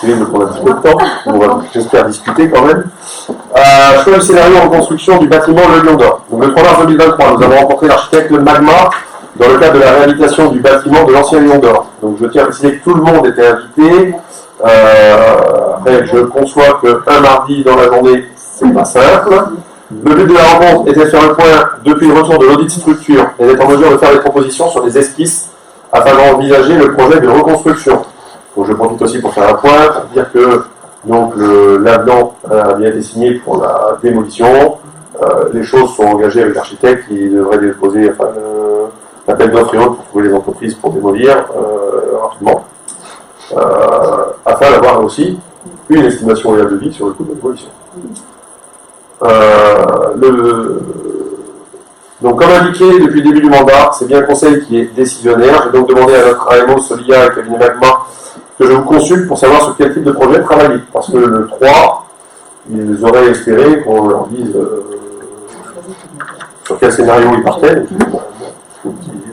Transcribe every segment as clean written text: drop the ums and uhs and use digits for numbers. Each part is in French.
me prendre un petit peu de temps. On va, j'espère, discuter quand même. Choix du scénario en construction du bâtiment Le Lion d'Or. Donc, le 3 mars 2023, nous avons rencontré l'architecte Magma dans le cadre de la réhabilitation du bâtiment de l'ancien Lion d'Or. Donc, je tiens à préciser que tout le monde était invité. Après, je conçois qu'un mardi dans la journée, c'est pas simple. Le but de la rencontre était de faire le point depuis le retour de l'audit structure et d'être en mesure de faire des propositions sur des esquisses afin d'envisager le projet de reconstruction. Donc, je profite aussi pour faire un point, pour dire que donc, l'avenant a bien été signé pour la démolition. Les choses sont engagées avec l'architecte qui devrait déposer l'appel d'offres et autres pour trouver les entreprises pour démolir rapidement. Afin d'avoir aussi une estimation réelle de vie sur le coût de la démolition. Donc, comme indiqué depuis le début du mandat, c'est bien le conseil qui est décisionnaire. J'ai donc demandé à notre AMO Solia et cabinet Magma que je vous consulte pour savoir sur quel type de projet travailler. Parce que le 3, ils auraient espéré qu'on leur dise sur quel scénario ils partaient.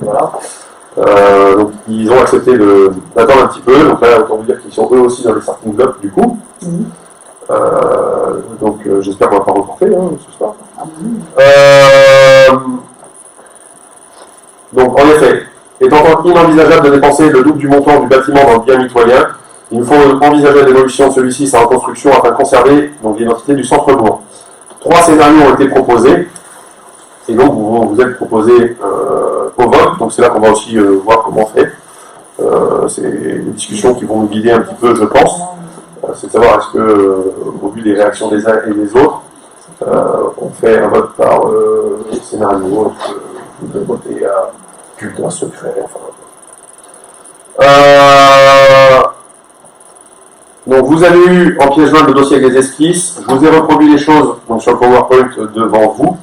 Voilà. Donc, ils ont accepté d'attendre un petit peu. Donc là, autant vous dire qu'ils sont eux aussi dans les starting blocks du coup. Donc, j'espère qu'on va pas reporter ce soir. Donc, en effet, étant inenvisageable de dépenser le double du montant du bâtiment dans le bien mitoyen, il nous faut envisager la démolution de celui-ci sans reconstruction afin de conserver l'identité du centre-bourg. 3 scénarios ont été proposés, et donc vous êtes proposés au vote, donc c'est là qu'on va aussi voir comment on fait. C'est des discussions qui vont nous guider un petit peu, je pense. C'est de savoir est-ce que, au vu des réactions des uns et des autres, on fait un vote par scénario, vous pouvez voter à bulletin secret, donc vous avez eu en pièce jointe le dossier avec les esquisses. Je vous ai reproduit les choses donc, sur le PowerPoint devant vous.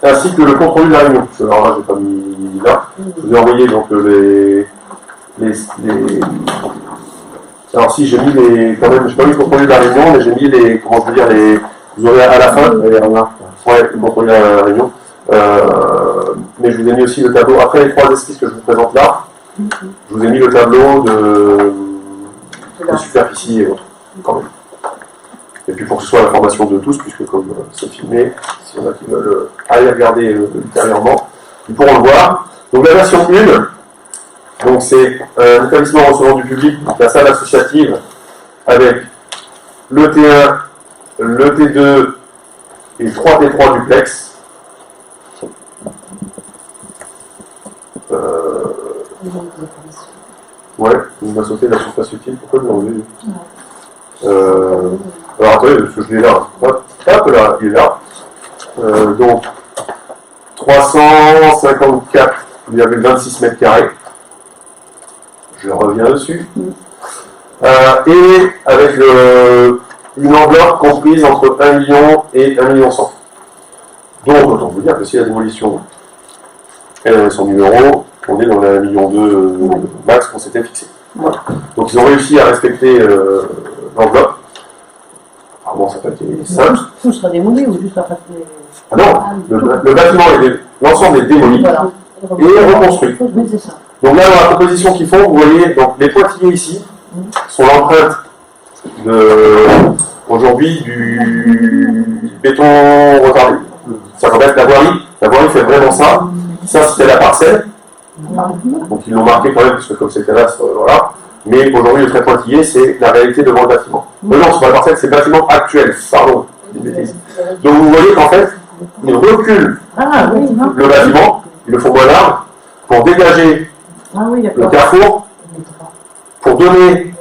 Ainsi que le compte rendu de la réunion. Alors là, je n'ai pas mis là. Je vous ai envoyé donc alors si j'ai mis quand même, je n'ai pas mis le compte rendu de la réunion, mais j'ai mis vous aurez à la fin, le compte rendu de la réunion. Mais je vous ai mis aussi le tableau, après les 3 esquisses que je vous présente là, je vous ai mis le tableau de superficie et autres, quand même. Et puis pour que ce soit l'information de tous, puisque comme c'est filmé, si on a qui veulent aller regarder ultérieurement, ils pourront le voir. Donc la version 1, donc c'est un établissement recevant du public, donc la salle associative, avec le T1, le T2 et 3 T3 duplex. Ouais, il m'a sauté la surface utile, pourquoi vous l'enlevez alors attendez, parce que je l'ai là. Hop là, il est là. Donc 354,26 mètres carrés. Je reviens dessus. Et avec une enveloppe comprise entre 1 million et 1,1 million. Donc autant vous dire que si la démolition elle avait son numéro, on est dans les 1,2 million max qu'on s'était fixé. Voilà. Donc ils ont réussi à respecter l'enveloppe. Apparemment ça n'a pas été simple. Tout sera démoli ou juste après? Ah non, le bâtiment, l'ensemble est démoli et reconstruit. Donc là dans la proposition qu'ils font, vous voyez donc les pointillés ici sont l'empreinte aujourd'hui du béton retardé. Ça va être la voirie fait vraiment ça. Ça c'était la parcelle. Donc ils l'ont marqué quand même, parce que comme c'était là, voilà. Mais aujourd'hui, le trait pointillé, c'est la réalité devant le bâtiment. Non, c'est pas la parcelle, c'est le bâtiment actuel. Pardon. Donc vous voyez qu'en fait, ils reculent le bâtiment, ils le font moins large, pour dégager le carrefour, pour donner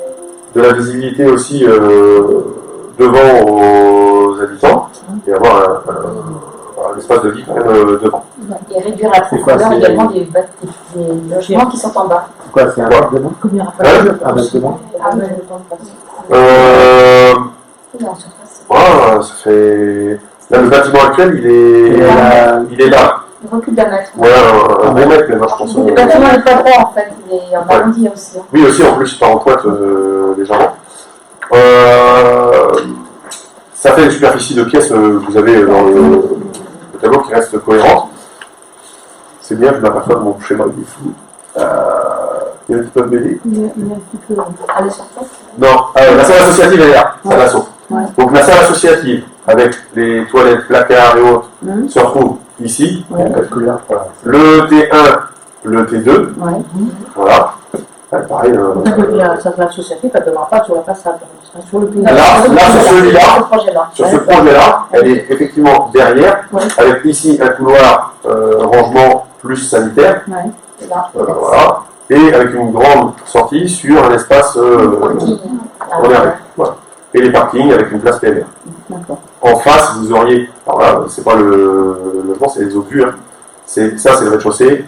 de la visibilité aussi devant aux habitants, et avoir un espace de vie quand même devant. Et réduire la profondeur également des logements qui sont en bas. Quoi, c'est un bâtiment? Un bâtiment? Ça fait... Là, le bâtiment actuel, il est là. Il recule d'un mètre. Ouais, un bon mètre, mais moi je pense... Le bâtiment n'est pas droit en fait, il est en arrondi aussi. Oui, aussi, en plus, il part en pointe légèrement. Ça fait une superficie de pièces que vous avez dans le tableau qui reste cohérente. C'est bien, je m'aperçois de mon schéma, il est flou. Il y en a qui peuvent m'aider. Il y a un petit peu. Allez sur tête. Non, la salle associative elle est là, salle asso. Ouais. Donc la salle associative, avec les toilettes, placards et autres, Hum. se retrouve ici. Ouais. Calculaire, voilà. Le T1, le T2, Ouais. voilà. Pareil. Ça veut dire que ça associative, elle ne devra pas sur la façade. Elle sera sur le Là, sur celui-là, Ce projet-là. sur ce projet-là, elle est effectivement derrière, Ouais. avec ici un couloir rangement plus sanitaire, Ouais. Et là, voilà, et avec une grande sortie sur un espace parking. réservé. Voilà. Et les parkings avec une place PMR. D'accord. En face, vous auriez, alors là, c'est pas le logement, c'est les autres vues, hein. Ça, c'est le rez-de-chaussée,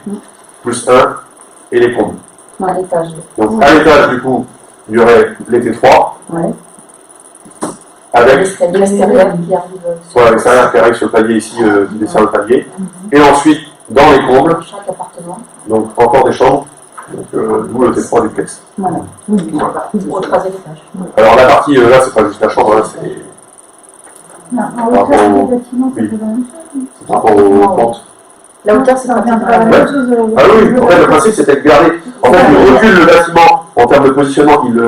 plus 1, et les combles. À l'étage. Donc, à l'étage, du coup, il y aurait les T3, Ouais. avec L'escalier extérieur qui arrive voilà, l'extérieur qui arrive sur le palier ici, qui descend le palier. Et ensuite, dans les combles, dans chaque appartement. donc encore des chambres, donc d'où le T3 duplex. Voilà. Oui, il y a une partie de Au troisième étage. Alors la partie là, c'est pas juste la chambre, là, c'est En hauteur du bâtiment, oui. c'est la même chose. par rapport aux pentes. La hauteur, c'est Ça pas revient bien pas à la Ouais. même chose. Ah oui, en fait, le principe c'était de garder. En fait, il recule le bâtiment en termes de positionnement, il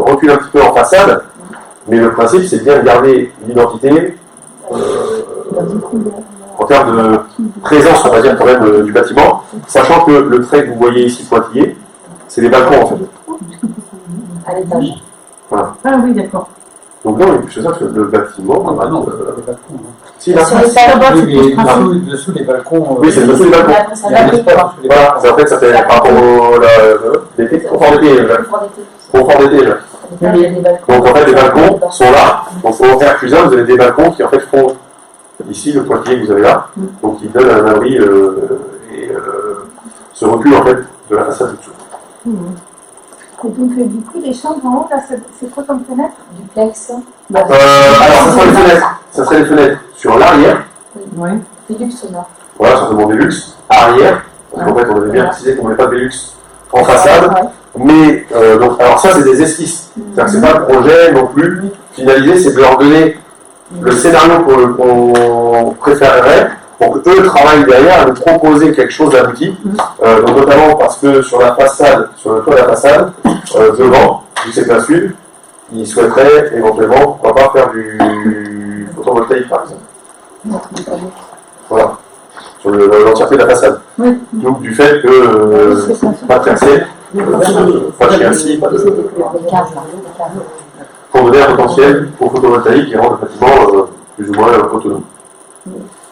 recule un petit peu en façade, mais le principe c'est bien de garder l'identité en termes de présence, on va dire, quand même, du bâtiment, sachant que le trait que vous voyez ici pointillé, c'est les balcons en fait. à l'étage. Ah oui, d'accord. Donc non, il y a plus que ça, parce que le bâtiment. Ah bah non, les balcons. Si, là. Sur l'étage, Oui, mais dessous les balcons. Oui, c'est dessous les balcons. après, ça Il y a va un espace sous les Voilà, balcons. en fait, ça fait par rapport au l'été, confort d'été. Confort d'été, là. Il y a des balcons. Donc en fait, les balcons sont là. Donc pour en faire plus un, vous avez des balcons qui en fait font ici le pointillé que vous avez là. Donc qui donne un abri et ce recul en fait de la façade du dessous. Et donc, du coup, les chambres en haut, là, c'est quoi comme fenêtre? Duplex. Alors ça serait les fenêtres. Ça serait les fenêtres sur l'arrière. Oui. Délux sonore. Voilà, certainement Velux. Arrière. Parce qu'en fait, on avait bien précisé qu'on ne met pas de Velux en façade. Mais donc, alors ça, c'est des esquisses. C'est-à-dire que c'est pas le projet non plus finalisé, c'est de leur donner le scénario qu'on préférerait pour qu'eux travaillent derrière à nous proposer quelque chose d'abouti. Donc notamment parce que sur la façade, sur le toit de la façade, devant, vu que c'est plein sud, ils souhaiteraient éventuellement, pourquoi pas, faire du photovoltaïque par exemple. Voilà. Sur l'entièreté de la façade. Oui. Donc du fait que pas de percée, pas de chien-ci, pas de Des cases, là. Des cases. pour donner un potentiel au photovoltaïque et rendre le bâtiment plus ou moins autonome.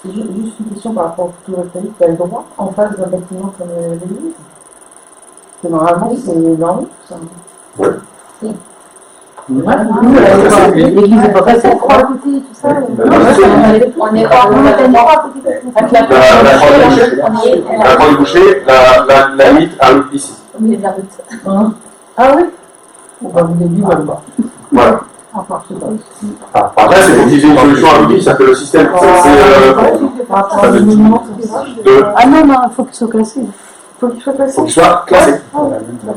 Juste une question par rapport au photovoltaïque, tu as le droit en face d'un bâtiment comme l'église? Parce que normalement, c'est dans l'eau, ça. Ouais. Oui. L'église n'est pas C'est facile, trois à quoi. côté et tout ça. On est pas On a trois à côté. avec la La croix du boucher, on la croix du boucher, la limite arrive ici. est bien route. Hein? Ah oui? On va vous début, voilà. Voilà. Enfin, je sais pas. Ah, après, c'est pour utiliser une solution aboutie, ça fait le système. Par rapport à monument, Ah non, non, il faut qu'il soit classé. Il faut qu'il soit Faut classé. qu'il soit classé.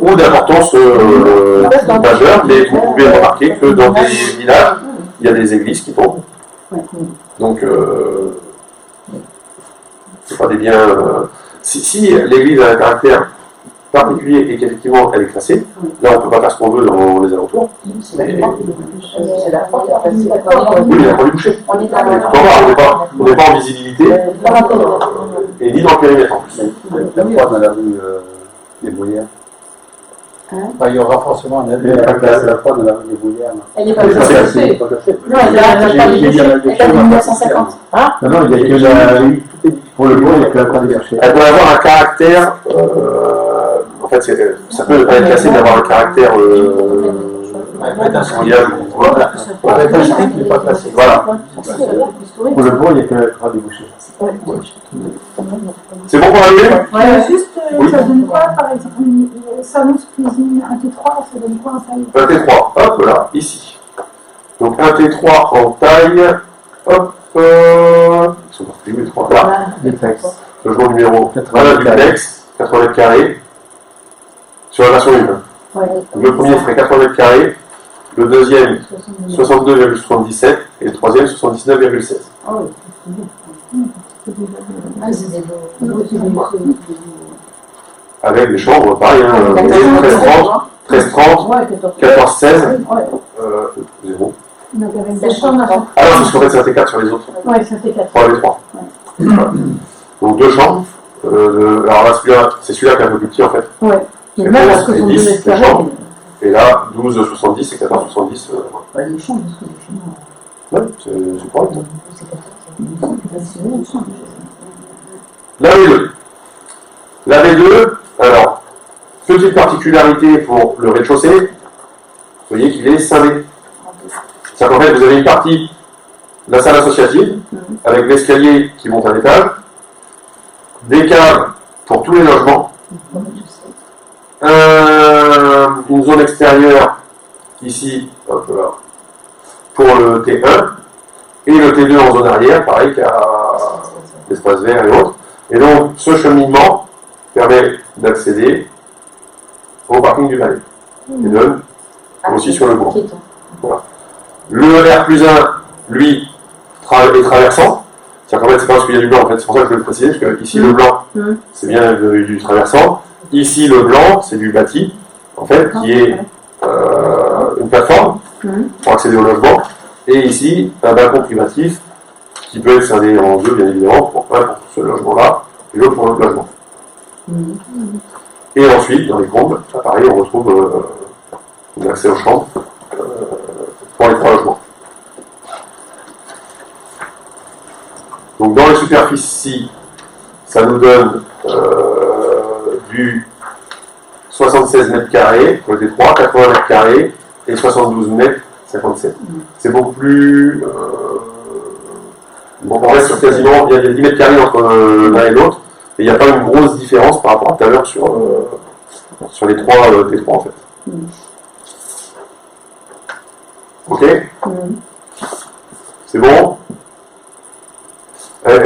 Ou d'importance majeure, mais vous pouvez remarquer que dans des villages, il y a des églises qui tombent. Donc, c'est pas des biens. Si l'église a un caractère particulier et qu'effectivement elle est classée, là on ne peut pas faire ce qu'on veut dans les alentours. C'est la porte. Oui, la croix du boucher. On est dans On n'est pas en visibilité et ni dans le périmètre en plus. La croix dans la rue des Bruyères. Enfin, il y aura forcément un avis. La croix dans la rue des Bruyères. Elle n'est pas C'est classée. Pas cassé. Non, elle est de 1950. Non, non, il y a que la. Pour le bois, il n'y a que la croix des Bruyères. Elle doit avoir un caractère. En fait, ça peut être classé d'avoir un caractère. Incroyable. Voilà. Avec un strict, il n'est pas classé. Voilà. Pour le bois, il n'y a que la croix des Bouchers. C'est bon pour arriver Juste, Oui. ça donne quoi, par exemple, salon cuisine, un T3, ça donne quoi un salon? Un T3, hop là, ici. Donc un T3 en taille, hop, ils sont partis où les trois là, Duplex. logement numéro 80 1 duplex, 80 mètres carrés, sur la version 1. Donc, le premier ferait 80 mètres carrés, le deuxième 62,77 et le troisième 79,16. Ah oui, c'est bien. Ah, c'est des beaux. avec des chambres, pareil, 13-30, 14-16, 0. Donc avec La des chambre, chambres. Ah non, parce qu'en fait, ça fait 4 sur les autres. Ouais, ça fait 4. 3 et 3. Donc 2 chambres. Alors là, c'est celui-là qui est un peu plus petit en fait. Ouais. C'est Mais même à 11 et 62 10, mètres les carrés. chambres. Et là, 12,70 et 14,70. Les chambres, parce que les chambres. Ouais, c'est correct. C'est une chambre. La V2. La V2, alors, petite particularité pour le rez-de-chaussée, vous voyez qu'il est scindé. C'est-à-dire qu'en fait, vous avez une partie de la salle associative, avec l'escalier qui monte à l'étage, des caves pour tous les logements, une zone extérieure, ici, hop là, pour le T1, et le T2 en zone arrière, pareil, qui a l'espace vert et autres. Et donc, ce cheminement permet d'accéder au parking du Valais, et donne aussi sur le bourg. Voilà. Le R+1, lui, est traversant. C'est-à-dire qu'en fait, c'est pas parce qu'il y a du blanc, en fait, c'est pour ça que je veux le préciser, parce que ici, le blanc, c'est bien du traversant. Ici, le blanc, c'est du bâti, en fait, qui est une plateforme pour accéder au logement. Et ici, un balcon privatif qui peut être scindé en deux, bien évidemment, pour un pour ce logement-là et l'autre pour l'autre logement. Et ensuite, dans les combles, pareil, on retrouve l'accès aux chambres pour les 3 logements. Donc dans les superficies, ça nous donne du 76 mètres carrés pour le T3, 80 mètres carrés et 72 mètres 57. C'est beaucoup plus... on reste sur quasiment... Il y a 10 mètres carrés entre l'un et l'autre, et il n'y a pas une grosse différence par rapport à tout à l'heure sur les 3 T3 en fait. Ok. C'est bon. Et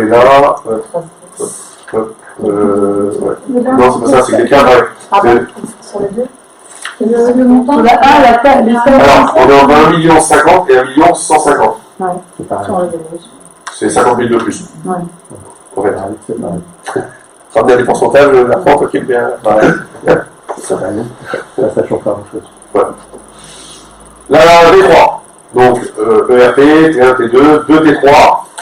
là... ouais. Non, c'est pas ça, c'est que les cadres... Sur les deux. Le montant. La A, la taille, les Alors, on est en 1,50 million et 1,150 Ouais. C'est pareil. C'est 50 000 de plus. Ouais. En fait. C'est pareil. Ramener les pourcentages, la France, qui est bien. C'est pareil. Là, ça change pas grand-chose. Voilà. La V3. Donc, ERP, T1, T2, 2 T3,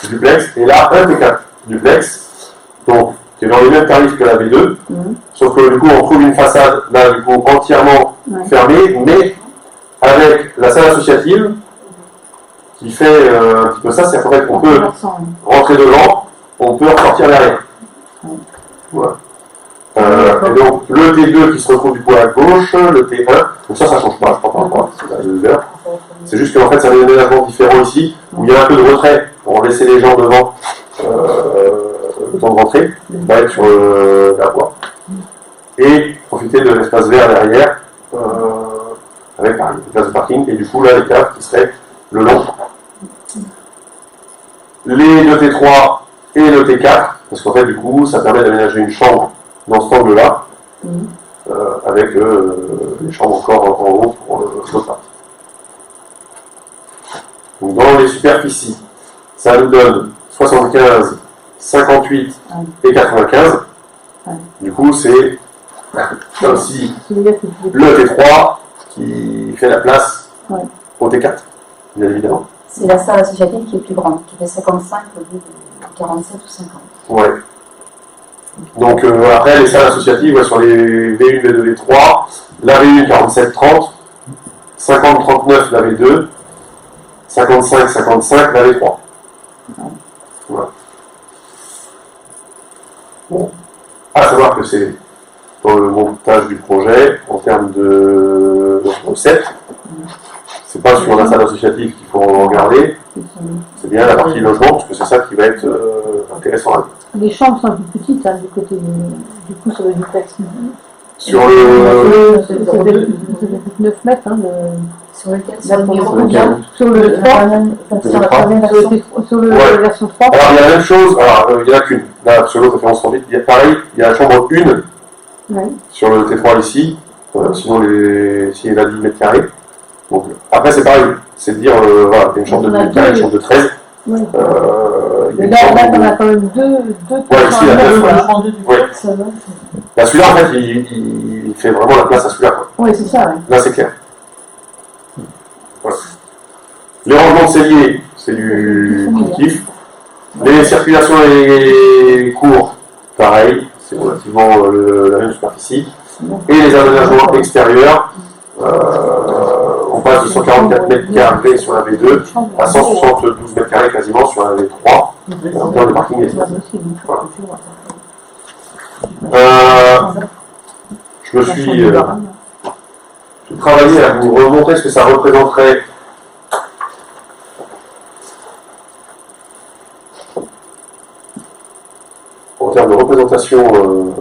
duplex, et là, 1 T4, duplex. Donc, qui est dans les mêmes tarifs que la V2. Sauf que du coup, on trouve une façade, là, du coup, entièrement fermée, mais avec la salle associative, qui fait un petit peu ça, c'est qu'en fait, on peut rentrer devant, on peut ressortir derrière. Voilà. Et donc, le T2 qui se retrouve du coup à gauche, le T1, donc ça change pas, je crois, par rapport à la 2 heures. C'est juste qu'en fait, ça a des aménagements différents ici, où il y a un peu de retrait pour laisser les gens devant le temps de rentrer, pas être sur la voie. Et profiter de l'espace vert derrière, avec une place de parking, et du coup, là, les caves qui seraient le long. Les 2 T3 et le T4, parce qu'en fait, du coup, ça permet d'aménager une chambre dans cet angle-là, avec les chambres encore en haut pour l'autre partie. Donc, dans les superficies, ça nous donne 75, 58 et 95. Du coup, c'est aussi le T3 qui fait la place au T4, bien évidemment. C'est la salle associative qui est plus grande, qui fait 55 au lieu de 47 ou 50. Ouais. Donc après, les salles associatives, sur les V1, V2, V3, la V1 47-30, 50-39 la V2, 55-55 la V3. Voilà. Bon. À savoir que c'est dans le montage du projet, en termes de recettes, c'est pas sur la salle associative qu'il faut regarder, c'est bien la partie logement, parce que c'est ça qui va être intéressant. Les chambres sont un peu petites, du côté du coup, sur le duplex. Sur le... C'est 9 mètres, Sur lequel sur le 3, sur la version 3. Alors il y a la même chose, alors il n'y en a qu'une, là sur l'autre référence vite, il y a pareil, il y a la chambre 1 sur le T3 ici, sinon s'il y a 10 mètres carrés. Donc, après c'est pareil, c'est de dire, voilà, il y a une chambre de 10 mètres carrés, une chambre de 13. Mais là, on a quand même deux ici, il y a 9. chambre de duplex, ça va. Là, celui-là, en fait, il fait vraiment la place à celui-là. Quoi. Oui, c'est ça, oui. Là, c'est clair. Voilà. Les rangements de cellier, c'est du kiff. Les circulations et cours, pareil, c'est relativement la même superficie. Et les aménagements extérieurs, on passe de 144 mètres carrés sur la V2 à 172 mètres carrés quasiment sur la V3. En termes de parking et voilà. Je me suis j'ai travaillé à vous remontrer ce que ça représenterait en termes de représentation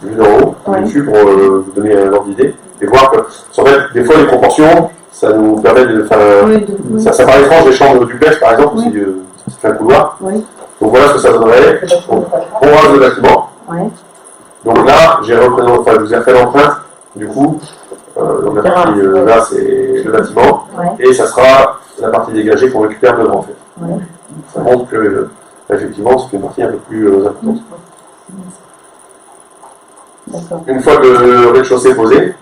vue d'en haut, dessus pour vous donner un ordre d'idée et voir que, en fait, des fois les proportions, ça nous permet de faire. Ça paraît étrange les chambres du duplex par exemple, si ça fait un couloir. Donc voilà ce que ça donnerait. On rase le bâtiment. Donc là, je vous ai fait l'empreinte, du coup, donc la partie là c'est le bâtiment, et ça sera la partie dégagée qu'on récupère devant en fait. Ça montre que effectivement c'est une partie un peu plus importante. Une fois que le rez-de-chaussée est posé,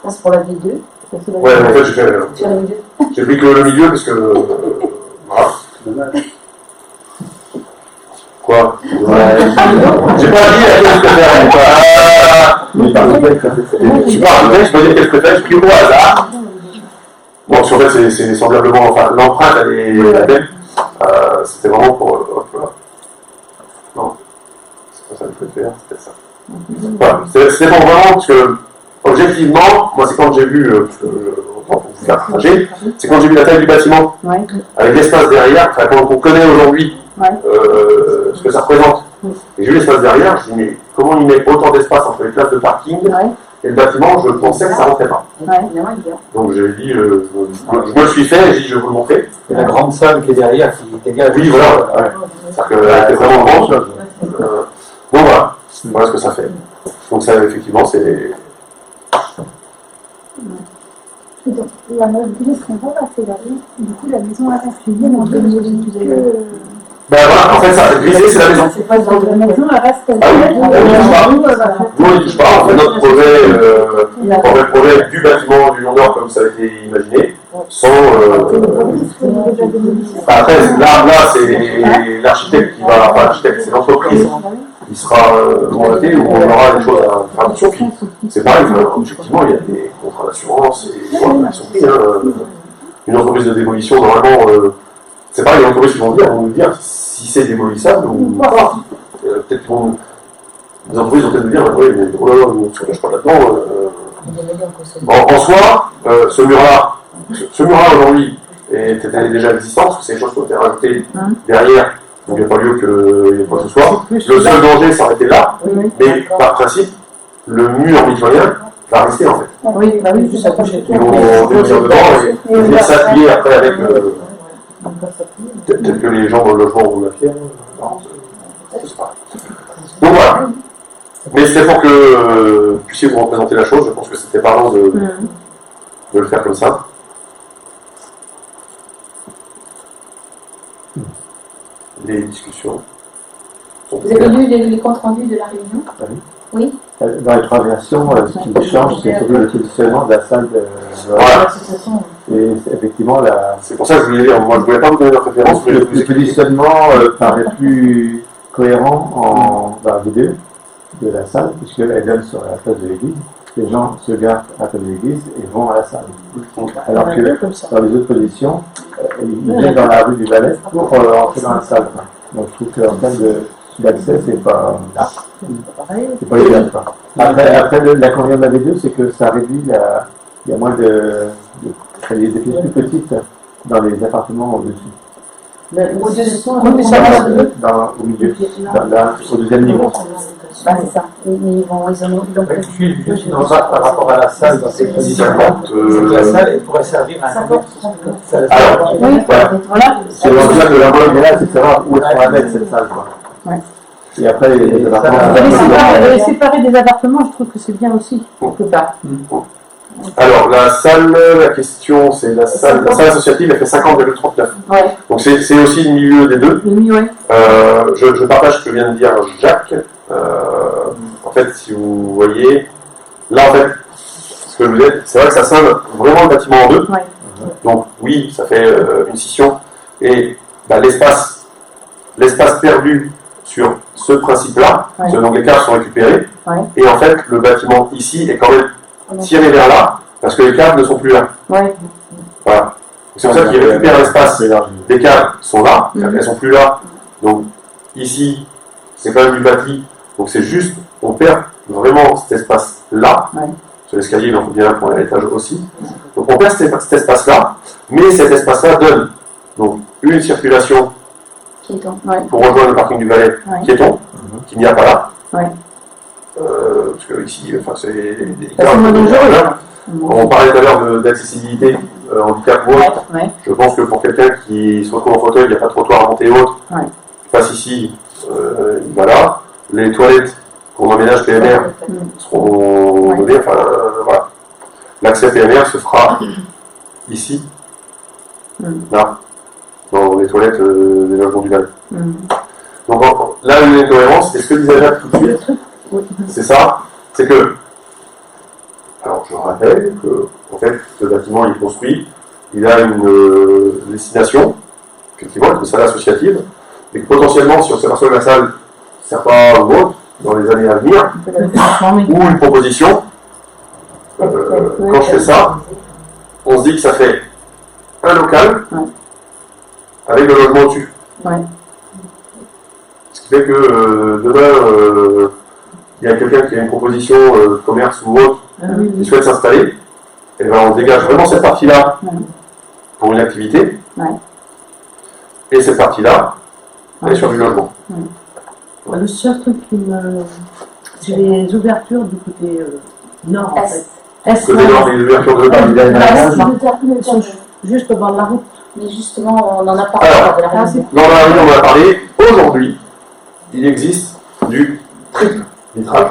c'est pour la V2. ouais, en fait j'ai pris que le milieu parce que voilà. Quoi? Ouais. J'ai pas dit à quel préfère. Je suis pas arrivé, je peux dire quel préfère, j'ai pris au hasard. Bon, parce qu'en fait, c'est semblablement. Enfin, l'empreinte, elle est la même. C'était vraiment pour. Hop là. Non. C'est pas ça que je préfère, c'était ça. Voilà. C'était pour vraiment, parce que, objectivement, moi, c'est quand j'ai vu. Pour vous faire trajet, c'est quand j'ai vu la taille du bâtiment, avec l'espace derrière, enfin, quand on connaît aujourd'hui. Ce que ça représente. Et j'ai vu l'espace derrière, je me dis mais comment il met autant d'espace entre les places de parking et le bâtiment, je pensais que ça rentrait pas. Donc j'ai dit, je me suis fait, j'ai dit je vais vous le montrer. Et la grande salle qui est derrière, qui dégage. Oui, voilà. C'est-à-dire qu'elle était vraiment grande. Bon voilà, voilà ce que ça fait. Donc ça effectivement c'est. La mobilité serait pas passée là. Du coup, la maison a suivi donc Ben voilà, en fait, ça, grisé, c'est la maison. la maison, elle reste. Ah oui, on ne touche pas. En fait, notre projet du bâtiment du Lion d'Or, comme ça a été imaginé, sans. Après, là, c'est l'architecte qui va. Enfin, l'architecte, c'est l'entreprise qui sera mandatée où on aura des choses à faire attention. C'est pareil, objectivement, il y a des contrats d'assurance et des choses qui sont pris. Une entreprise de démolition, normalement. C'est pareil, les entreprises qui vont nous dire si c'est démolissable ou pas. Peut-être que les entreprises vont peut-être nous dire oui, mais oh là là, on ne se cache pas là-dedans. En soi, ce mur-là aujourd'hui était déjà existant, parce que c'est des choses qui ont été rajoutées derrière, donc il n'y a pas lieu qu'il y ait quoi que ce soit. Le seul danger s'arrêtait là, mais par principe, le mur mitoyen va rester en fait. Oui, juste accrocher. Ils vont venir dedans et s'appuyer après avec. Peut-être que les gens dans le logement vont la pierre. Je sais pas. Donc voilà. Mais c'était pour que vous puissiez vous représenter la chose. Je pense que c'était parlant de le faire comme ça. Les discussions. Vous avez lu les comptes rendus de la réunion? Oui. Dans les trois versions, ce qui change, c'est surtout le positionnement de la salle de l'association. Et effectivement, c'est pour ça que je voulais dire, moi je ne voulais pas vous donner la préférence. Le positionnement paraît plus cohérent dans la vidéo de la salle, puisqu'elle donne sur la place de l'église. Les gens se gardent à la place de l'église et vont à la salle. Alors que dans les autres positions, ils viennent dans la rue du Valais pour entrer dans la salle. Donc je trouve qu'en termes d'accès, c'est pas idéal. Après la conviction de la vidéo, c'est que ça réduit il y a moins des pièces plus petites dans les appartements au-dessus. Au milieu, au deuxième niveau. C'est ça. Ils ont juste une remarque par rapport à la salle dans ces positionnements. La salle, elle pourrait servir à un alors, voilà. C'est l'enjeu de la bonne, mais là, c'est savoir où est-ce qu'on va mettre cette salle. Et après, les appartements. Séparer des appartements, je trouve que c'est bien aussi. Alors, la question, c'est la salle associative, elle fait 50,39. Ouais. Donc, c'est aussi le milieu des deux. Je partage ce que vient de dire Jacques. en fait, si vous voyez, là, en fait, ce que je vous disais, c'est vrai que ça scinde vraiment le bâtiment en deux. Ouais. Donc, oui, ça fait une scission. Et bah, l'espace perdu sur ce principe-là, Ouais. donc les câbles sont récupérés. Ouais. Et en fait, le bâtiment ici est quand même tiré vers là, parce que les câbles ne sont plus là. Ouais. Voilà. C'est pour ça qu'ils récupèrent l'espace. Les câbles sont là, Mhm. elles sont plus là. Donc ici, c'est quand même du bâti. Donc c'est juste, on perd vraiment cet espace-là. Ouais. Sur l'escalier, il en faut bien un pour l'étage aussi. Donc on perd cet espace-là, mais cet espace-là donne donc une circulation Piéton. Ouais. pour rejoindre le parking du Valais Ouais. piéton, qu'il n'y a pas là. Ouais. Parce que ici, enfin, c'est délicat. C'est moins dangereux. On parlait tout à l'heure d'accessibilité handicap ou autre. Ouais. Je pense que pour quelqu'un qui se retrouve en fauteuil, il n'y a pas de trottoir à monter et autres, Ouais. il passe ici, il va là. Les toilettes qu'on emménage PMR seront données, enfin voilà. L'accès PMR se fera ici, là, dans les toilettes des logements du Val. Donc là, une incohérence, et ce que disait Jacques tout de suite, c'est ça, c'est que, alors je rappelle que, en fait, ce bâtiment il est construit, il a une destination, effectivement, une salle associative, et que potentiellement, si on s'aperçoit que la salle ne sert pas ou autre, dans les années à venir, ou une proposition, quand je fais ça, on se dit que ça fait un local avec le logement au-dessus. Ouais. Ce qui fait que demain, il y a quelqu'un qui a une proposition de commerce ou autre qui souhaite s'installer, et ben on dégage vraiment cette partie-là pour une activité, et cette partie-là est sur du logement. Le seul truc qui me. C'est les ouvertures du côté nord, en fait. Parce que dès lors, les ouvertures de Ils sont juste au bord de la route. Mais justement, on en a parlé Alors, de la réunion. dans la réunion, on en a parlé. Aujourd'hui, il existe du triple vitrage,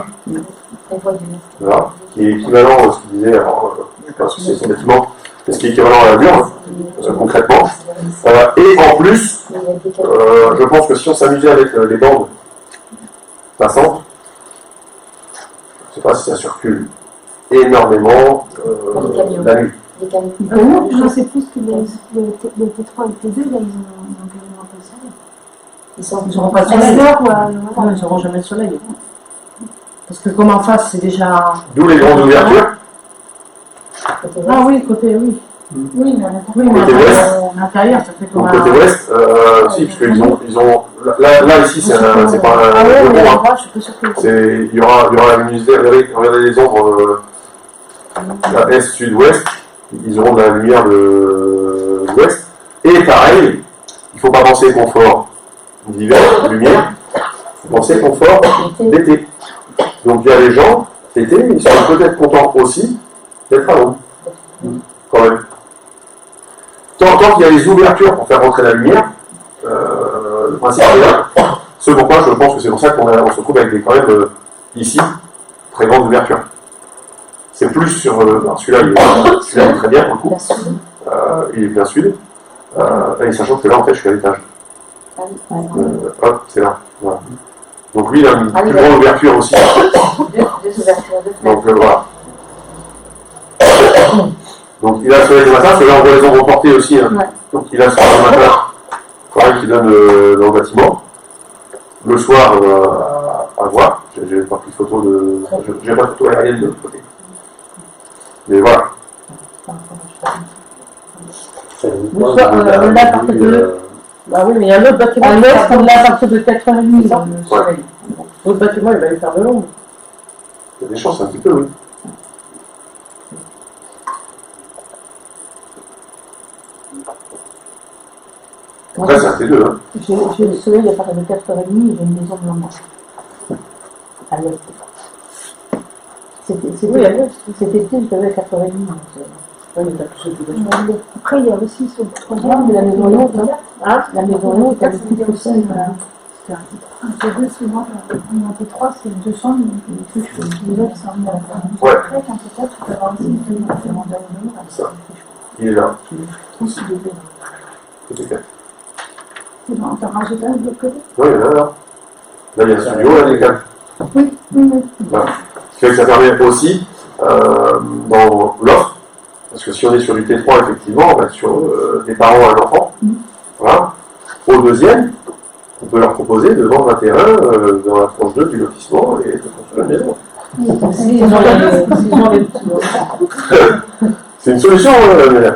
voilà, qui est équivalent à ce qu'il disait, alors, je ne sais pas si c'est son bâtiment, mais ce qui est équivalent à la mur, concrètement. Et en plus, je pense que si on s'amusait avec les bandes passantes, je ne sais pas si ça circule énormément la nuit. Des camions. Non, je sais plus que les T3 et T2, là, ils ont carrément pas ça. Ils Ils n'auront pas de À soleil. l'heure, Non, ils n'auront jamais de soleil. Parce que comme en face, c'est déjà. D'où les grandes ouvertures. Ah oui, côté, oui. Oui, mais Oui, mais Côté ouest. à l'intérieur, ça fait comme Donc côté ouest, si, parce qu'ils ont là ici, c'est pas Ah ouais, un mais bon, là-bas, je suis pas sûre que. il y aura la luminosité, regardez les ombres la est, sud, ouest, ils auront de la lumière de l'ouest. Et pareil, il ne faut pas penser confort d'hiver, lumière, il faut penser confort d'été. Donc il y a des gens, l'été, ils sont peut-être contents aussi d'être à l'ombre. Quand même. Tant qu'il y a les ouvertures pour faire rentrer la lumière, le principe est là. C'est pourquoi je pense que c'est pour ça qu'on se retrouve avec des, quand même ici très grandes ouvertures. C'est plus sur celui-là, il est très bien pour le coup. Il est plein sud. Et sachant que là en fait je suis à l'étage. Hop, c'est là. Voilà. Donc lui il a une plus grande ouverture aussi. Deux ouvertures, deux fenêtres. Donc voilà. Donc il a le soleil du matin, parce que là on voit les ombres portées aussi. Hein. Ouais. Donc il a le soleil du matin, pareil qui donne dans le bâtiment. Le soir à voir. J'ai pas pris de photo de. J'ai pas de photo aérienne de l'autre côté. Mais voilà. Là, à partir de. Bah oui, mais il y a un autre bâtiment. À l'ouest, on l'a à partir de 4h30, le soleil. L'autre bâtiment, il va lui faire de l'ombre. Il y a des chances un petit peu, oui. Après, c'est un T2, hein. J'ai le soleil à partir de 4h30 et j'ai une maison blanche. À l'ouest. Oui, à l'ouest. Cet été, je l'avais à 4h30. Oui, mais t'as touché tout le monde. Après, il y a aussi ce troisième. Mais la maison haute, hein. La maison haute, elle est plus possible. J'ai deux souvent, en T3, c'est 200, mais les touches, les autres, ça remet à la fin. Ouais. Après, quand c'est ça, tu peux avoir aussi une différence d'animaux. C'est ça. Il est là. 36 degrés. C'est clair. T'as rajouté un de l'autre côté? Oui, il y en a là. Là, il y a un studio, là, il y a 4. Oui, oui. Voilà. Ce qui fait que ça permet aussi, dans l'offre, parce que si on est sur du T3, effectivement, on va être sur des parents et un enfant. Voilà. Au deuxième, on peut leur proposer de vendre un terrain dans la tranche 2 du lotissement et de construire une maison. C'est une solution, mais...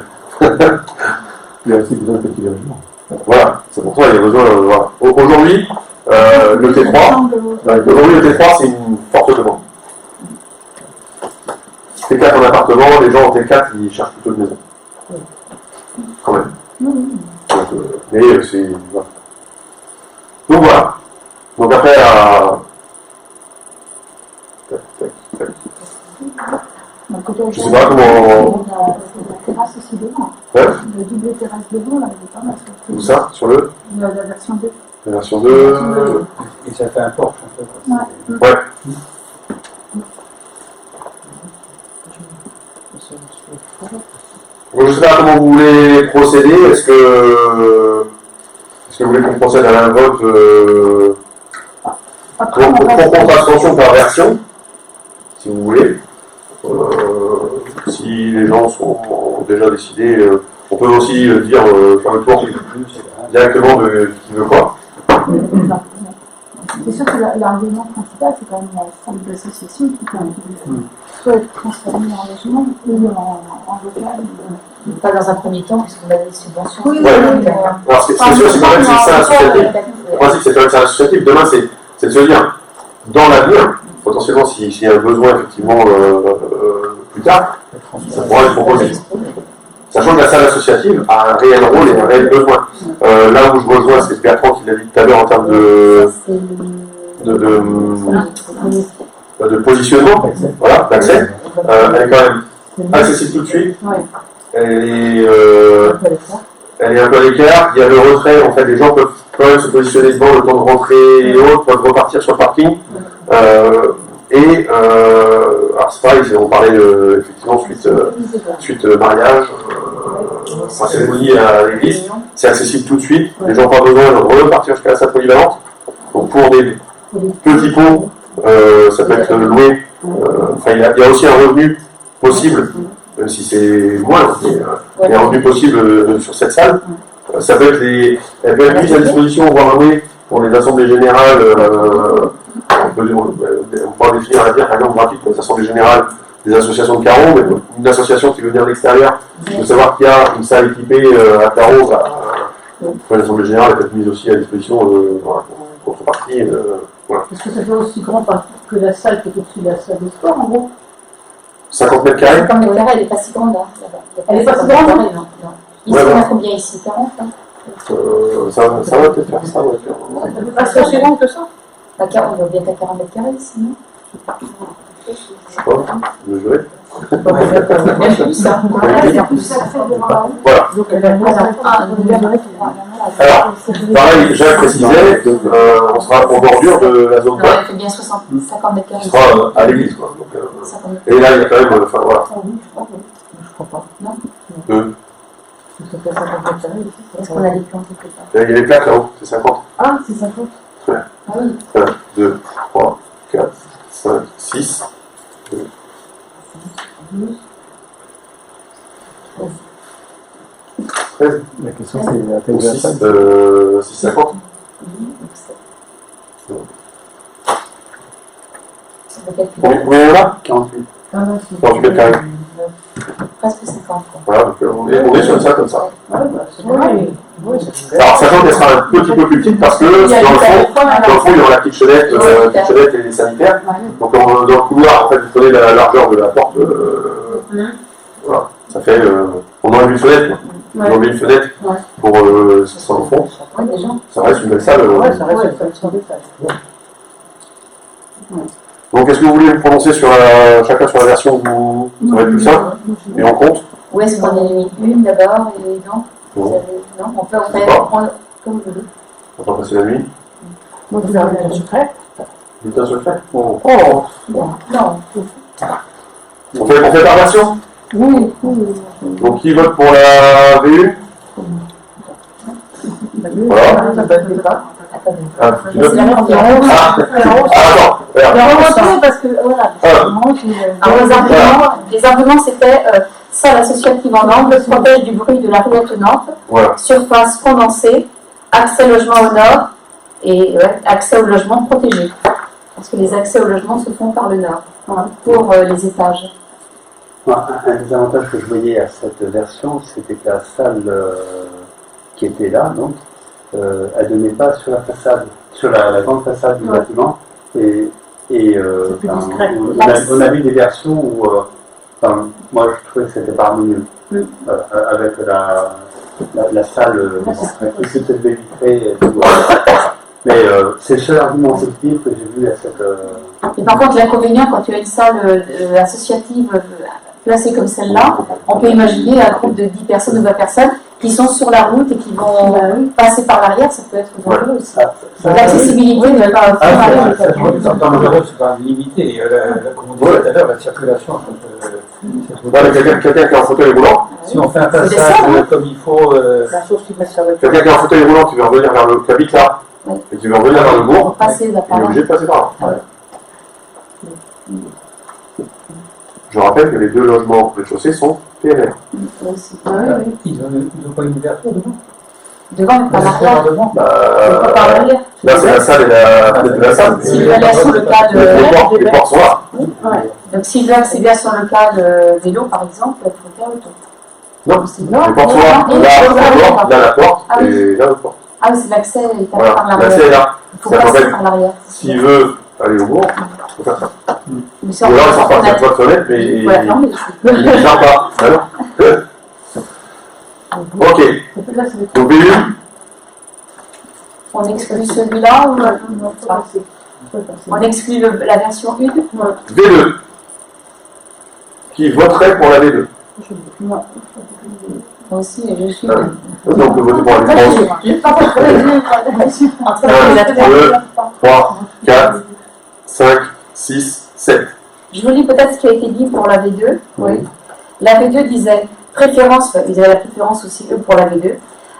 Il y a aussi besoin de petits logements. Voilà, c'est pour ça qu'il y a besoin. Voilà. Aujourd'hui, le T3, c'est une forte demande. T4 en appartement, les gens en T4, ils cherchent plutôt une maison. Quand même. Donc, mais c'est. Voilà. Donc voilà. Donc après, je sais pas comment. La terrasse aussi devant. Ouais. La double terrasse devant, là, elle est pas mal. Où ça? Sur le La version 2. la version 2. Et ça fait un porche un peu. Ouais. Donc, je ne sais pas comment vous voulez procéder. Est-ce que vous voulez qu'on procède à un vote pour contravention par version, si vous voulez. Si les gens ont déjà décidé, on peut aussi dire faire le tour directement de qui veut quoi. C'est sûr que l'argument principal, c'est quand même la salle d'association qui peut soit être transformée en logement ou en local. Pas dans un premier temps, puisqu'on a des subventions. Oui, Ouais. Alors, c'est sûr, c'est quand même ça associatif. Le principe, c'est quand même ça associatif. Demain, c'est de se dire, dans l'avenir, potentiellement, s'il y a un besoin, effectivement, plus tard, ça pourra être proposé. Sachant que la salle associative a un réel rôle et un réel besoin. Là où je rejoins, c'est Bertrand qui l'a dit tout à l'heure en termes de positionnement, voilà, d'accès. Elle est quand même accessible tout de suite. Elle est un peu à l'écart. Il y a le retrait, en fait, les gens peuvent quand même se positionner devant le temps de rentrer et autres, peuvent repartir sur le parking. Alors c'est pareil, on parlait effectivement suite mariage, cérémonie à l'église, c'est accessible tout de suite, les gens n'ont pas besoin de repartir jusqu'à la salle polyvalente. Donc pour des petits pots, ça peut être loué, il y a aussi un revenu possible, même si c'est moins, il y a un revenu possible sur cette salle. Ça peut être elle peut être mise à disposition, voire louée pour les assemblées générales. On pourra définir à dire, par exemple, gratuite pour les assemblées générales des associations de carreaux, mais une association qui veut venir de l'extérieur, de savoir qu'il y a une salle équipée à carreaux, pour l'assemblée générale, elle peut être mise aussi à disposition contrepartie. Voilà. Est-ce que ça fait aussi grand que la salle qui est au-dessus de la salle de sport, en gros? 50 mètres carrés? 50 mètres carrés, elle n'est pas si grande. Hein, elle n'est pas si grande? Non. Ici, ouais, on a combien ici? 40 hein. Ça va peut-être faire ça. Ah, c'est aussi grand que ça? On doit bien être à 40 mètres carrés ici, non? Je sais pas, mesurer. Même plus, hein. Voilà. Donc, elle a Alors, pareil, Jacques précisait, on sera en bordure de la zone 4. Elle fait bien 50 mètres carrés. On sera à l'église, quoi. Donc, et là, il y a quand même, enfin voilà. Je crois pas. Non. Deux. Ça fait 50 mètres carrés ici. Est-ce qu'on a des plans quelque part? Il y a les plaques là-haut, c'est 50. Ah, c'est 50. Ouais. Ah oui. 1, 2, 3, 4, 5, 6. 13. La question, c'est la taille de la 6, salle. 50. Combien là 48. 48 mètres carrés. Presque 50. Quoi. Voilà, donc on est sur ça comme ça. Ah, bah, c'est vrai. Oui, Alors, sachant qu'elle sera un petit peu plus petite parce que dans le fond, il y aura la petite fenêtre et les sanitaires. Donc, dans le couloir, en fait, vous prenez la largeur de la porte. Voilà, ça fait. On aurait une fenêtre. On aurait une fenêtre pour ce qui sera au fond. Ça reste une belle salle. Ouais, ça reste une salle détail. Donc, est-ce que vous voulez vous prononcer sur chacun sur la version où ça va être plus simple et on compte? Où est-ce qu'on élimine une d'abord et non? Non. Non, on peut prendre comme vous voulez. On va passer la nuit. Moi, je vais arriver à secret. Bulletin secret. Non. On fait par version. Oui. Donc, qui vote pour la VU? Voilà. Ça peut être pas. tu veux- C'est la même Ah, attends, regarde. Parce que, voilà, les arguments c'était salle associative en angle, protège du bruit de la rue attenante, Voilà. surface condensée, accès logement au nord et accès au logement protégé. Parce que les accès au logement se font par le nord pour les étages. Un des avantages que je voyais à cette version, c'était que la salle qui était là, donc, elle ne donnait pas sur la façade, sur la grande façade du bâtiment. Et plus enfin, discret. on a vu des versions où, enfin, moi je trouvais que c'était pas harmonieux. Avec la salle, c'était des vitrées et tout. Mais c'est le seul argument positif que j'ai vu à cette. Et par contre, l'inconvénient, quand tu as une salle associative placée comme celle-là, on peut imaginer un groupe de 10 personnes ou 20 personnes qui sont sur la route et qui vont passer par l'arrière, ça peut être dangereux aussi. L'accessibilité n'est pas Dans le bureau, c'est pas limité. Comme on disait tout à l'heure, la circulation. Voilà, quelqu'un qui est en fauteuil roulant. Si on fait un C'est passage ça, comme il faut. La chose qui met sa voiture. Quelqu'un qui est en fauteuil roulant, qui veut revenir vers le qui habite là, et qui veut revenir vers le bourg, passer la il est obligé de passer par là. Je rappelle que les deux logements au rez-de-chaussée sont PNR. aussi. Ils n'ont pas une ouverture devant. Devant, par l'arrière. devant. Pas par l'arrière. Là, c'est la salle et la salle. S'il veut aller sur le cas Les portes sont là. Donc s'il veut accéder sur le cas de vélo, par exemple, il faut faire le tour. Non, C'est les portes sont là. Là, la porte, et là, l'autre porte. Ah oui, c'est l'accès est Voilà, par l'accès est l'arrière. là. Il faut Ça passer s'appelle, par l'arrière. s'il veut aller au bourg, il faut faire ça. Mais Ou ça, alors, il sort par on a- cette fenêtre, mais il faut la fermer. il ne sort pas. Alors, ok. Donc, BU, On exclut celui-là ou on exclut la version 1. V2. Qui voterait pour la V2? Moi aussi, je suis. Donc, vous votez pour la V3. Entre 1, 2, 3, 4, 5, 6, 7. Je vous lis peut-être ce qui a été dit pour la V2. Oui. La V2 disait préférence, ils avaient la préférence aussi eux pour la V2.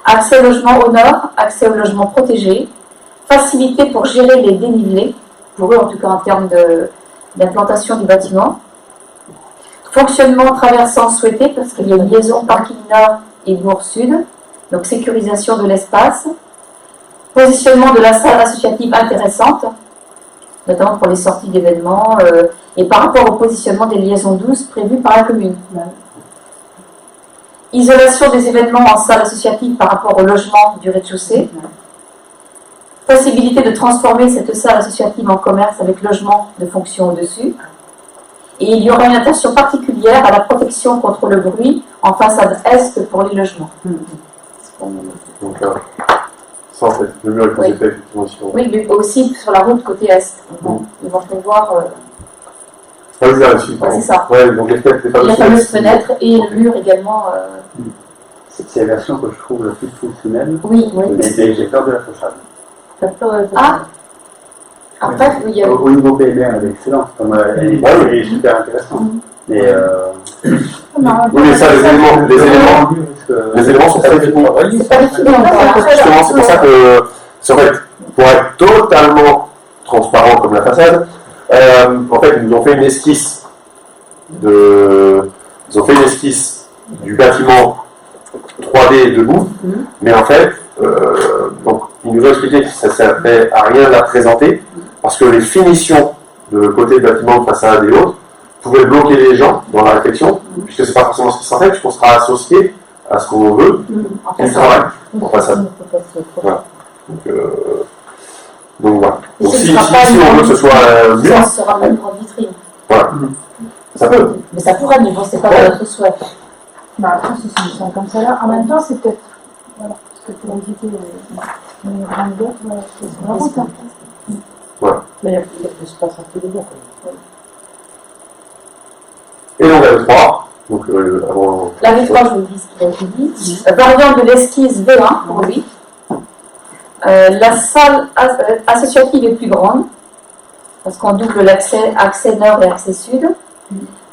Accès au logement au nord, accès au logement protégé, facilité pour gérer les dénivelés, pour eux en tout cas en termes d'implantation du bâtiment. Fonctionnement traversant souhaité parce qu'il y a une liaison parking nord et bourg sud, donc sécurisation de l'espace. Positionnement de la salle associative intéressante, notamment pour les sorties d'événements, et par rapport au positionnement des liaisons douces prévues par la commune. Isolation des événements en salle associative par rapport au logement du rez-de-chaussée. Possibilité de transformer cette salle associative en commerce avec logement de fonction au-dessus. Et il y aura une attention particulière à la protection contre le bruit en façade est pour les logements. Donc, ça, en fait, le mur est posé effectivement ici. Oui, mais aussi sur la route côté est. Ils vont prévoir Ah oui, là, ici, pardon. c'est ça. Ouais, donc les fenêtres, la fameuse fenêtre et le mur également. C'est la version que je trouve la plus fonctionnelle. Oui, oui. Mais j'ai peur de la façade. Ah, en fait, oui, il y a... Au niveau PMR, elle est excellente. Elle est super intéressante. Mais Oui, mais ça, les éléments sont pas définis. c'est pas défini encore. Justement, c'est pour ça que, en fait, pour être totalement transparent comme la façade, en fait, ils nous ont fait une esquisse du bâtiment 3D debout, mais en fait, donc, ils nous ont expliqué que ça ne servait à rien de la présenter, parce que les finitions de côté du bâtiment, de façade et autres, pouvaient bloquer les gens dans la réflexion, puisque c'est pas forcément ce qui s'en fait, puisqu'on sera associé à ce qu'on veut, et le travail en façade. Voilà. Donc voilà. Et Donc ce si sera pas on une veut que ce soit mieux, Ça sera même grande vitrine. voilà. Ça peut. Mais ça pourrait, mais bon, c'est pas notre souhait. Bah, après, si c'est une salle comme ça là, en même temps, c'est peut-être. Voilà, parce que pour éviter une grande guerre, c'est la route. Mais il y a de l'espace un peu dedans. Et donc la V3, donc avant. La V3, je vous dis ce qui a été dit. Variante de l'esquisse V1 pour lui. La salle associative est plus grande, parce qu'on double l'accès accès nord et accès sud.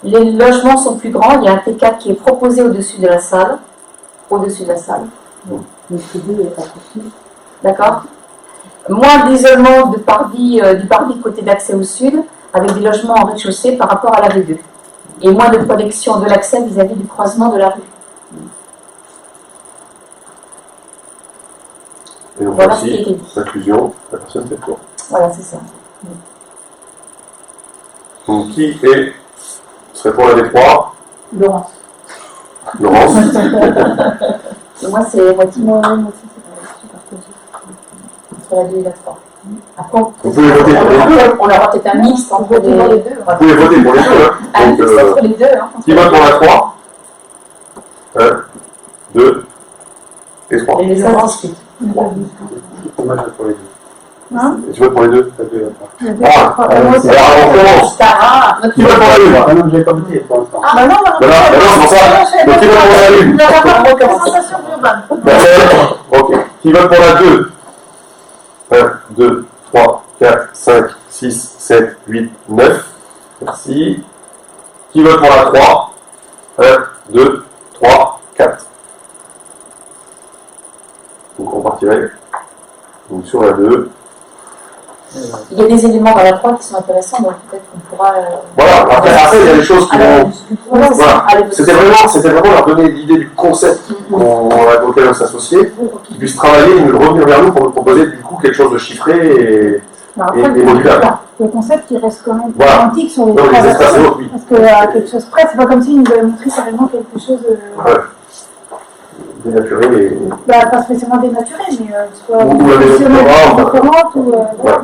Les logements sont plus grands, il y a un T4 qui est proposé au-dessus de la salle. Au-dessus de la salle. Le CD est pas possible. D'accord. Moins d'isolement du parvis côté d'accès au sud, avec des logements en rez-de-chaussée par rapport à la V2. Et moins de protection de l'accès vis-à-vis du croisement de la rue. Et donc Voilà ce qui a aussi, été dit. l'inclusion, la personne fait le tour. Voilà, c'est ça. Donc qui serait pour la D3? Laurence. Laurence. Et moi, c'est moitié. Moi aussi, c'est partagé. Entre la 2 et la 3. Après, Vous pouvez voter pour les deux. on aura peut-être un mixte entre les deux. Vous pouvez voter pour les deux. Hein. Un Donc, mixte entre les deux. Hein. qui vote pour la 3? 1, 2 et 3. Et les autres ensuite. Moi, je vote pour les deux. Et tu votes pour les deux? La deux, la trois. Ah, Moi aussi. alors on commence. Tara, notre Qui vote pour la 1? Ah non, je l'ai pas voté pour l'instant. Ah bah non, Non, c'est pour ça. Donc qui vote pour la 1? On va avoir une sensation urbaine. D'accord. Ok. Qui vote pour la 2? 1, 2, 3, 4, 5, 6, 7, 8, 9. Merci. Qui vote pour la 3? 1, 2, 3, 4. Donc on partirait donc sur la 2. Il y a des éléments dans la 3 qui sont intéressants, donc peut-être qu'on pourra. Voilà. Après, il y a des choses qui vont. Voilà, Voilà. allez, C'était vraiment leur donner l'idée du concept auquel on s'associait, qu'ils puissent travailler et nous revenir vers nous pour nous proposer du coup quelque chose de chiffré et modulable. Le concept, il reste quand même Voilà. identique sur les Non, trois les espaces aspects. autres, oui. Parce que quelque chose près, c'est pas comme s'il nous avait montré carrément quelque chose, Ouais. Dénaturé et. pas spécialement dénaturé, mais soit Ou la maison de Cora, différente ou. Voilà.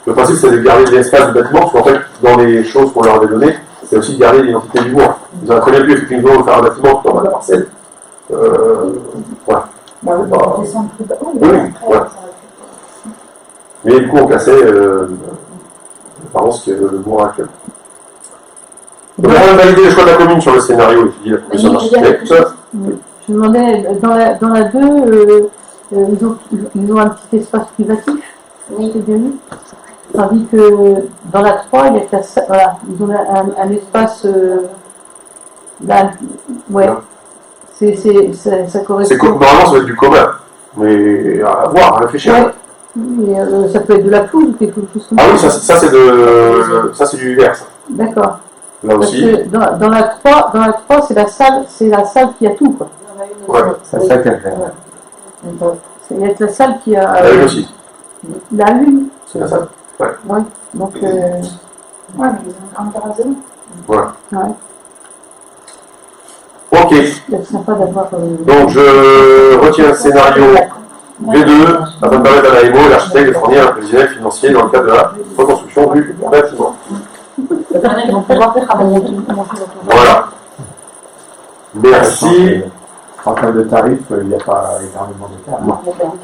Le principe, c'est de garder l'espace du bâtiment, parce qu'en fait, dans les choses qu'on leur avait données, c'est aussi de garder l'identité du bois. Ils auraient très bien pu effectivement faire un bâtiment tout en bas de la parcelle. Voilà. Bah oui, Bah, descendre plus bas. oui, voilà. Mais du coup, on cassait apparemment ce qui est le bourg actuel. Donc, on va valider le choix de la commune sur le scénario étudié la commission Oui, il y a quelque d'architecte. Je me demandais, dans la 2, ils ont un petit espace privatif, Oui. c'est bien vu. Tandis que dans la 3, il y a que voilà, ils ont un espace. Là, ouais. Non. Ça C'est correspond. normalement, ça va être du commun. Mais à voir, à réfléchir. Ouais. Mais, ça peut être de la pelouse ou quelque chose comme Ah oui, ça c'est du vert, ça. D'accord. Là Parce aussi. que dans la 3, c'est la salle qui a tout, quoi. Ouais. C'est ça qu'elle fait. C'est la salle qui a. La une aussi. La une. C'est la salle. Oui. Donc. Ouais, mais ils ont un terrain. Voilà. Ouais. Ok. C'est sympa d'avoir. Donc je retiens le scénario V2 afin de permettre à l'AMO et l'architecte de fournir un prévisionnel financier dans le cadre de la reconstruction du bâtiment. Ils vont pouvoir travailler tout. Voilà. Merci. En termes de tarifs, il n'y a pas énormément de cas. D'accord.